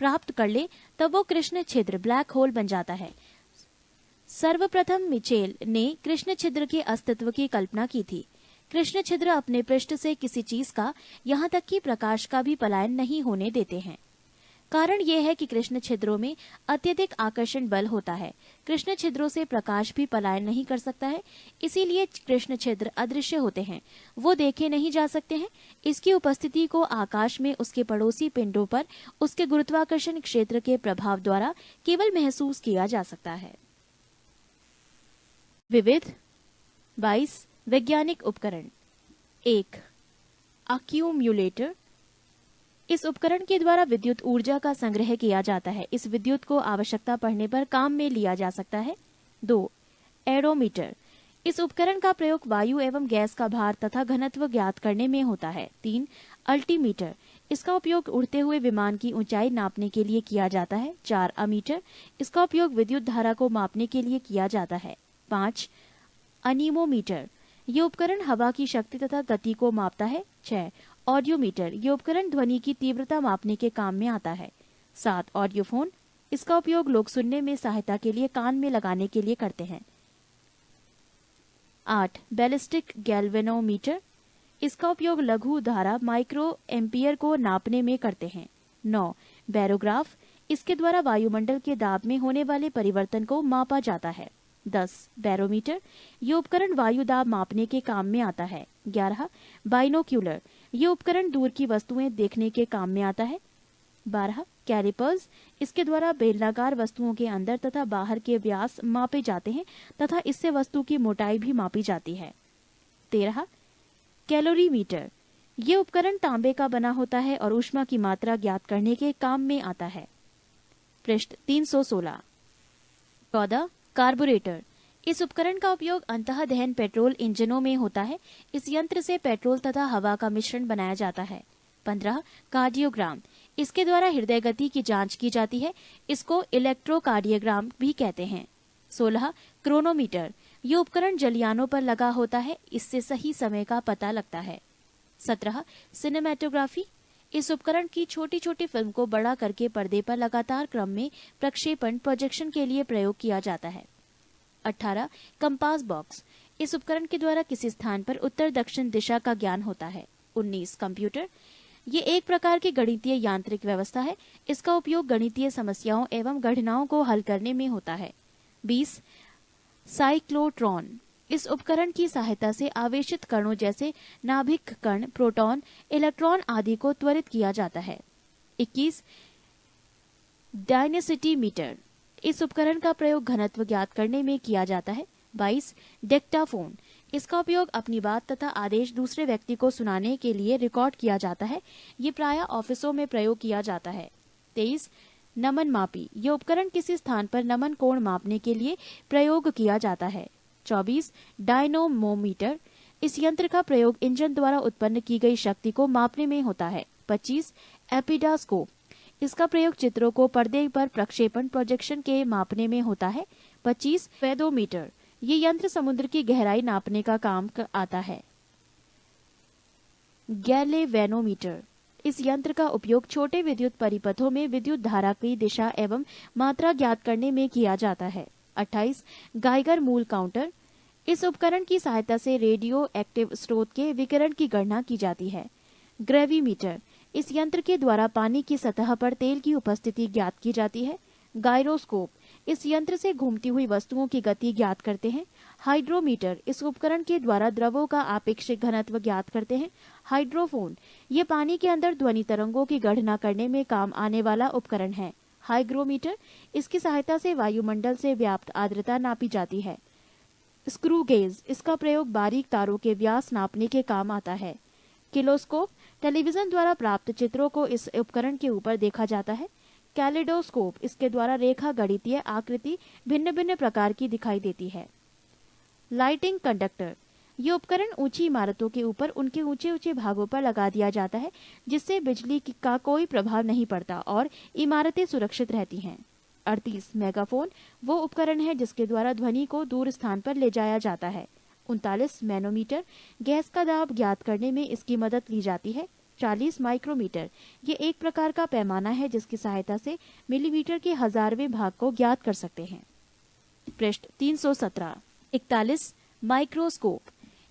प्राप्त कर ले तब वो कृष्ण छिद्र ब्लैक होल बन जाता है। सर्वप्रथम मिचेल ने कृष्ण छिद्र के अस्तित्व की कल्पना की थी। कृष्ण छिद्र अपने पृष्ठ से किसी चीज का, यहाँ तक कि प्रकाश का भी पलायन नहीं होने देते हैं। कारण यह है कि कृष्ण छिद्रों में अत्यधिक आकर्षण बल होता है। कृष्ण छिद्रों से प्रकाश भी पलायन नहीं कर सकता है, इसीलिए कृष्ण छिद्र अदृश्य होते हैं, वो देखे नहीं जा सकते हैं। इसकी उपस्थिति को आकाश में उसके पड़ोसी पिंडों पर उसके गुरुत्वाकर्षण क्षेत्र के प्रभाव द्वारा केवल महसूस किया जा सकता है। विविध 22 वैज्ञानिक उपकरण। 1. अक्यूम्युलेटर। इस उपकरण के द्वारा विद्युत ऊर्जा का संग्रह किया जाता है। इस विद्युत को आवश्यकता पड़ने पर काम में लिया जा सकता है। 2. एरोमीटर। इस उपकरण का प्रयोग वायु एवं गैस का भार तथा घनत्व ज्ञात करने में होता है। 3. अल्टीमीटर। इसका उपयोग उड़ते हुए विमान की ऊंचाई नापने के लिए किया जाता है। 4. अमीटर। इसका उपयोग विद्युत धारा को मापने के लिए किया जाता है। 5. अनीमोमीटर। ये उपकरण हवा की शक्ति तथा गति को मापता है। 6. ऑडियोमीटर। ये उपकरण ध्वनि की तीव्रता मापने के काम में आता है। 7. ऑडियोफोन। इसका उपयोग लोग सुनने में सहायता के लिए कान में लगाने के लिए करते हैं। 8. Ballistic galvanometer. इसका उपयोग लघु धारा माइक्रो एम्पियर को नापने में करते हैं। 9. बैरोग्राफ। इसके द्वारा वायुमंडल के दाब में होने वाले परिवर्तन को मापा जाता है। 10. बैरोमीटर। ये उपकरण वायु दाब मापने के काम में आता है। 11. बाइनोक्यूलर। ये उपकरण दूर की वस्तुएं देखने के काम में आता है। 12. कैलिपर्स। इसके द्वारा बेलनाकार वस्तुओं के अंदर तथा बाहर के व्यास मापे जाते हैं तथा इससे वस्तु की मोटाई भी मापी जाती है। 13. कैलोरीमीटर। ये उपकरण तांबे का बना होता है और ऊष्मा की मात्रा ज्ञात करने के काम में आता है। पृष्ठ 316। 14. कार्बोरेटर। इस उपकरण का उपयोग अंतः दहन पेट्रोल इंजनों में होता है। इस यंत्र से पेट्रोल तथा हवा का मिश्रण बनाया जाता है। 15. कार्डियोग्राम। इसके द्वारा हृदय गति की जांच की जाती है। इसको इलेक्ट्रोकार्डियोग्राम भी कहते हैं। 16. क्रोनोमीटर। ये उपकरण जलयानों पर लगा होता है। इससे सही समय का पता लगता है। 17. सिनेमेटोग्राफी। इस उपकरण की छोटी छोटी फिल्म को बड़ा करके पर्दे पर लगातार क्रम में प्रक्षेपण प्रोजेक्शन के लिए प्रयोग किया जाता है। 18. Compass box. इस उपकरण के द्वारा किसी स्थान पर उत्तर दक्षिण दिशा का ज्ञान होता है। 19. कंप्यूटर। ये एक प्रकार की गणितीय यांत्रिक व्यवस्था है। इसका उपयोग गणितीय समस्याओं एवं गणनाओं को हल करने में होता है। 20. साइक्लोट्रॉन। इस उपकरण की सहायता से आवेशित कणों जैसे नाभिक कण, प्रोटॉन, इलेक्ट्रॉन आदि को त्वरित किया जाता है। 21. Density meter. इस उपकरण का प्रयोग घनत्व ज्ञात करने में किया जाता है। 22. डेक्टाफोन। इसका उपयोग अपनी बात तथा आदेश दूसरे व्यक्ति को सुनाने के लिए रिकॉर्ड किया जाता है। ये प्रायः ऑफिसों में प्रयोग किया जाता है। 23. नमन मापी। यह उपकरण किसी स्थान पर नमन कोण मापने के लिए प्रयोग किया जाता है। 24. डायनोमोमीटर। इस यंत्र का प्रयोग इंजन द्वारा उत्पन्न की गई शक्ति को मापने में होता है। 25. एपिडास्कोप। इसका प्रयोग चित्रों को पर्दे पर प्रक्षेपण प्रोजेक्शन के मापने में होता है। 25. फेदोमीटर। ये यंत्र समुद्र की गहराई नापने का काम आता है। गैलेवेनोमीटर। इस यंत्र का उपयोग छोटे विद्युत परिपथों में विद्युत धारा की दिशा एवं मात्रा ज्ञात करने में किया जाता है। 28. गाइगर मूल काउंटर। इस उपकरण की सहायता से रेडियो एक्टिव स्रोत के विकिरण की गणना की जाती है। ग्रेविमीटर। इस यंत्र के द्वारा पानी की सतह पर तेल की उपस्थिति ज्ञात की जाती है। गायरोस्कोप। इस यंत्र से घूमती हुई वस्तुओं की गति ज्ञात करते हैं। हाइड्रोमीटर। इस उपकरण के द्वारा द्रवों का आपेक्षिक घनत्व ज्ञात करते हैं। हाइड्रोफोन। ये पानी के अंदर ध्वनि तरंगों की गणना करने में काम आने वाला उपकरण है। हाइग्रोमीटर। इसकी सहायता से वायुमंडल से व्याप्त आर्द्रता नापी जाती है। Screw gauge. इसका प्रयोग बारीक तारों के व्यास नापने के काम आता है। किलोस्कोप। टेलीविजन द्वारा प्राप्त चित्रों को इस उपकरण के ऊपर देखा जाता है। कैलेडोस्कोप। इसके द्वारा रेखा गणितीय आकृति भिन्न भिन्न प्रकार की दिखाई देती है। Lighting conductor. ये उपकरण ऊंची इमारतों के ऊपर उनके ऊंचे ऊंचे भागों पर लगा दिया जाता है, जिससे बिजली का कोई प्रभाव नहीं पड़ता और इमारतें सुरक्षित रहती हैं। 38. मेगाफोन। वो उपकरण है जिसके द्वारा ध्वनि को दूर स्थान पर ले जाया जाता है। 39. मैनोमीटर। गैस का दाब ज्ञात करने में इसकी मदद ली जाती है। 40. माइक्रोमीटर। ये एक प्रकार का पैमाना है जिसकी सहायता से मिलीमीटर के 1000वें भाग को ज्ञात कर सकते हैं। पृष्ठ 317. 41. माइक्रोस्कोप।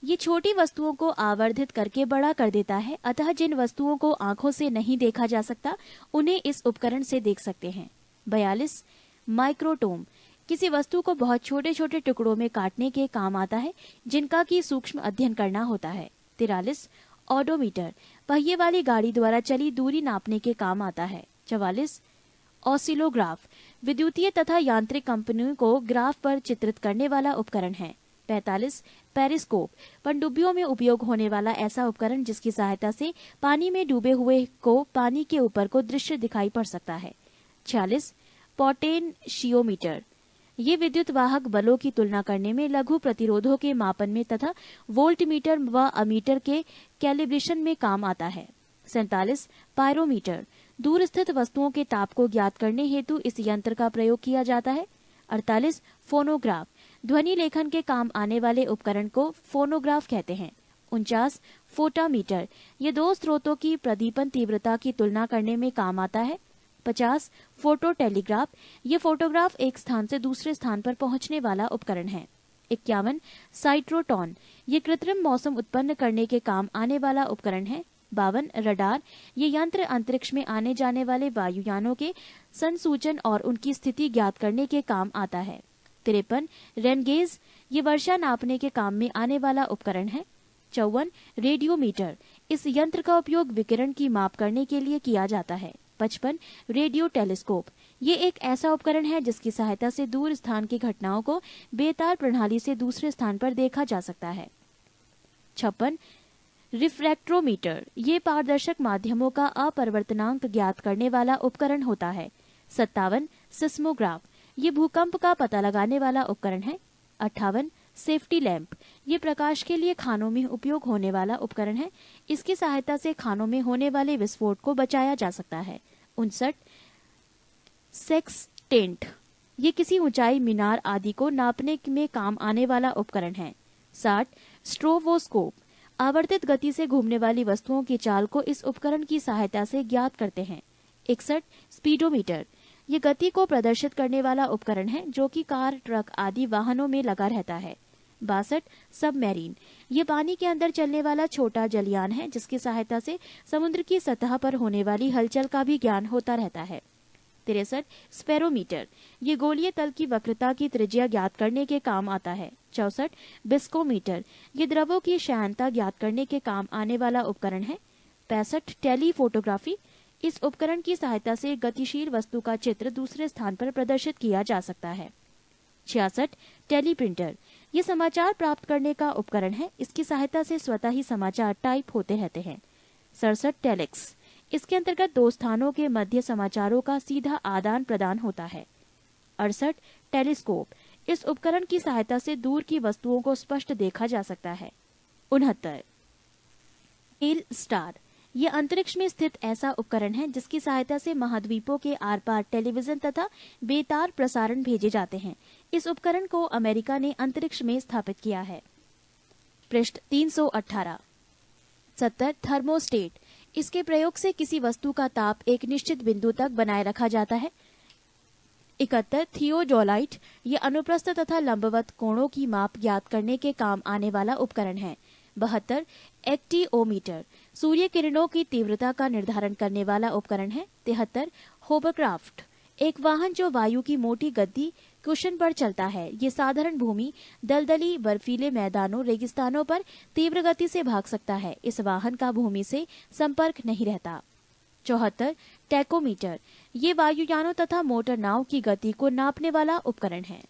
ये छोटी वस्तुओं को आवर्धित करके बड़ा कर देता है, अतः जिन वस्तुओं को आंखों से नहीं देखा जा सकता उन्हें इस उपकरण से देख सकते हैं। 42. माइक्रोटोम। किसी वस्तु को बहुत छोटे छोटे टुकड़ों में काटने के काम आता है, जिनका की सूक्ष्म अध्ययन करना होता है। 43. ऑडोमीटर। पहिए वाली गाड़ी द्वारा चली दूरी नापने के काम आता है। 44. ऑसिलोग्राफ। विद्युतीय तथा यांत्रिक कंपनियों को ग्राफ पर चित्रित करने वाला उपकरण है। 45. पेरिस्कोप। पनडुब्बियों में उपयोग होने वाला ऐसा उपकरण जिसकी सहायता से पानी में डूबे हुए को पानी के ऊपर को दृश्य दिखाई पड़ सकता है। 46. पोटेंशियोमीटर। ये विद्युत वाहक बलों की तुलना करने में, लघु प्रतिरोधों के मापन में तथा वोल्टमीटर व अमीटर के कैलिब्रेशन में काम आता है। 47. पायरोमीटर। दूर स्थित वस्तुओं के ताप को ज्ञात करने हेतु इस यंत्र का प्रयोग किया जाता है। 48. फोनोग्राफ। ध्वनि लेखन के काम आने वाले उपकरण को फोनोग्राफ कहते हैं। 49. फोटामीटर। ये दो स्रोतों की प्रदीपन तीव्रता की तुलना करने में काम आता है। 50. Photo telegraph. ये फोटोग्राफ एक स्थान से दूसरे स्थान पर पहुंचने वाला उपकरण है। 51. साइट्रोटॉन। ये कृत्रिम मौसम उत्पन्न करने के काम आने वाला उपकरण है। 52. रडार। ये यंत्र अंतरिक्ष में आने जाने वाले वायुयानों के संसूचन और उनकी स्थिति ज्ञात करने के काम आता है। 53. रेनगेज। ये वर्षा नापने के काम में आने वाला उपकरण है। 54. रेडियोमीटर। इस यंत्र का उपयोग विकिरण की माप करने के लिए किया जाता है। 55. Radio telescope. ये एक ऐसा उपकरण है जिसकी सहायता से दूर स्थान की घटनाओं को बेतार प्रणाली से दूसरे स्थान पर देखा जा सकता है। 56. रिफ्रैक्ट्रोमीटर। ये पारदर्शक माध्यमों का अपरिवर्तनांक ज्ञात करने वाला उपकरण होता है। 57. सिस्मोग्राफ। ये भूकंप का पता लगाने वाला उपकरण है। 58 सेफ्टी लैंप, ये प्रकाश के लिए खानों में उपयोग होने वाला उपकरण है। इसकी सहायता से खानों में होने वाले विस्फोट को बचाया जा सकता है। 59 सेक्सटेंट, ये किसी ऊंचाई, मीनार आदि को नापने में काम आने वाला उपकरण है। 60 स्ट्रोबोस्कोप, आवर्तित गति से घूमने वाली वस्तुओं की चाल को इस उपकरण की सहायता से ज्ञात करते हैं। 61 स्पीडोमीटर, ये गति को प्रदर्शित करने वाला उपकरण है जो कि कार, ट्रक आदि वाहनों में लगा रहता है। 62 सबमरीन, ये पानी के अंदर चलने वाला छोटा जलयान है जिसकी सहायता से समुद्र की सतह पर होने वाली हलचल का भी ज्ञान होता रहता है। 63 स्पेरोमीटर, ये गोलीय तल की वक्रता की त्रिज्या ज्ञात करने के काम आता है। 64 बिस्कोमीटर, ये द्रवों की श्यानता ज्ञात करने के काम आने वाला उपकरण है। 65 टेलीफोटोग्राफी, इस उपकरण की सहायता से गतिशील वस्तु का चित्र दूसरे स्थान पर प्रदर्शित किया जा सकता है। 66 टेलीप्रिंटर, ये समाचार प्राप्त करने का उपकरण है। इसकी सहायता से स्वतः ही समाचार टाइप होते रहते हैं। 67 टेलेक्स, इसके अंतर्गत दो स्थानों के मध्य समाचारों का सीधा आदान प्रदान होता है। 68 टेलीस्कोप, इस उपकरण की सहायता से दूर की वस्तुओं को स्पष्ट देखा जा सकता है। 69 टेल स्टार, ये अंतरिक्ष में स्थित ऐसा उपकरण है जिसकी सहायता से महाद्वीपों के आर पार टेलीविजन तथा बेतार प्रसारण भेजे जाते हैं। इस उपकरण को अमेरिका ने अंतरिक्ष में स्थापित किया है। पृष्ठ 318। 70 थर्मोस्टेट, इसके प्रयोग से किसी वस्तु का ताप एक निश्चित बिंदु तक बनाए रखा जाता है। 71 थियोडोलाइट, ये अनुप्रस्थ तथा लंबवत कोणों की माप ज्ञात करने के काम आने वाला उपकरण है। 72 एक्टिओमीटर, सूर्य किरणों की तीव्रता का निर्धारण करने वाला उपकरण है। 73 होवरक्राफ्ट, एक वाहन जो वायु की मोटी गद्दी कुशन पर चलता है। ये साधारण भूमि, दलदली, बर्फीले मैदानों, रेगिस्तानों पर तीव्र गति से भाग सकता है। इस वाहन का भूमि से संपर्क नहीं रहता। 74 टैकोमीटर, ये वायुयानों तथा मोटर नाव की गति को नापने वाला उपकरण है।